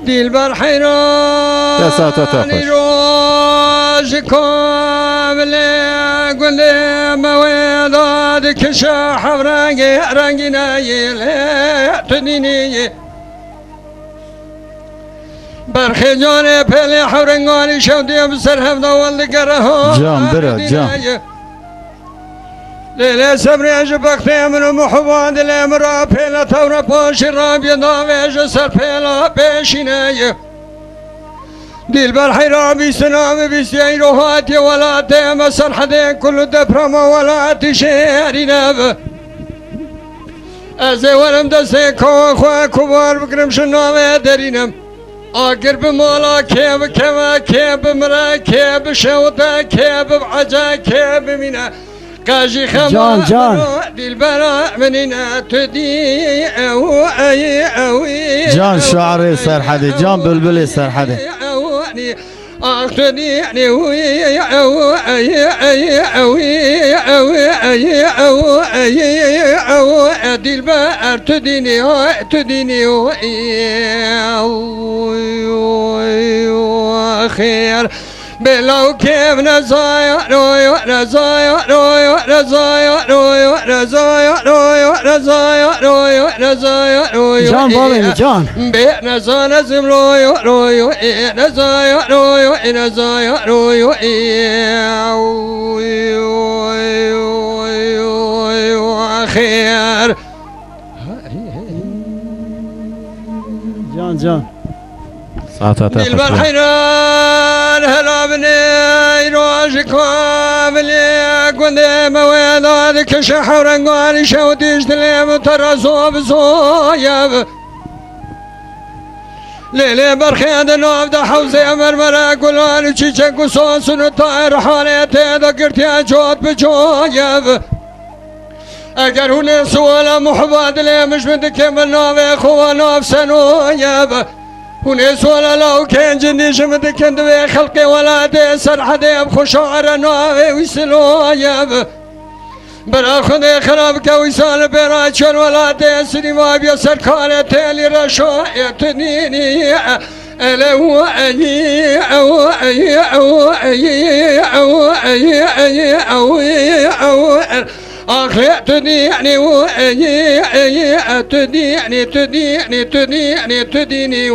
دل بر حیرانی روش کامل گل مویداد کشا رنگی نیل تدینی برخی جان پلی حورنگانی شودی بسر هفته والدگره ها جان برا جان لیله صبری اج بختی من محباد لیمرا پیلا تورا پاش را بیداویج سر پیلا پیشینه دل بر حیرابی سنام بیسی ای روحاتی ولاتی مسر حدی کل دپرم ولاتی شهری نب از ورم دستی که خواه کبار بکرم شنامه درینم آگر بمولا که بکما که بمرا که بشوتا که ببعجا که بمینا قاجي خما جان دل برا مننا تدي جان شعري سرحدي جان بلبلي سرحدي تديني دل بر تديني خير بلو كيف نزايا رويو نزايا رويو نزايا رويو نزايا رويو نزايا رويو نزايا رويو جان بالي جان نزا نزم رويو رويو نزايا رويو نزايا رويو خير جان دل بر حیران هلا بنی روش کاملی گنده مویداد کش حورنگانی شودیش دلیم ترسو بزویب لیلی برخیاد ناف ده حوزه مرمره گلان چیچه گسوسون و تایر حالیتی ده گرتی اجود بجویب اگر هونه سوالا محباد لیمش بده من ناوی خواه ناف سنویب هونه سوالا لو كان جني شمد كند في خلقي ولا دي سرحدي بخشوع ناوي ويسلويب برا خدي خراب كويسان براجر ولا دي سينما بيسر كالي تيلي رشو يتنيني ألو أي أو أي أو أي أو أي أي أو أو آخر تديني وأي أي تديني تديني تديني تديني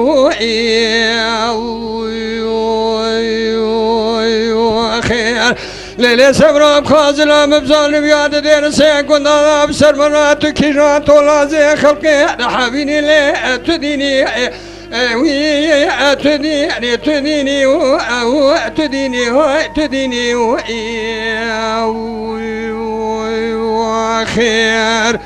وخير ليلة سبرام خازلا مبزال بياد دير سيكون دابا بسر مرات كيرات ولا زي خلقي حبيني لي تديني تديني تديني تديني تديني خير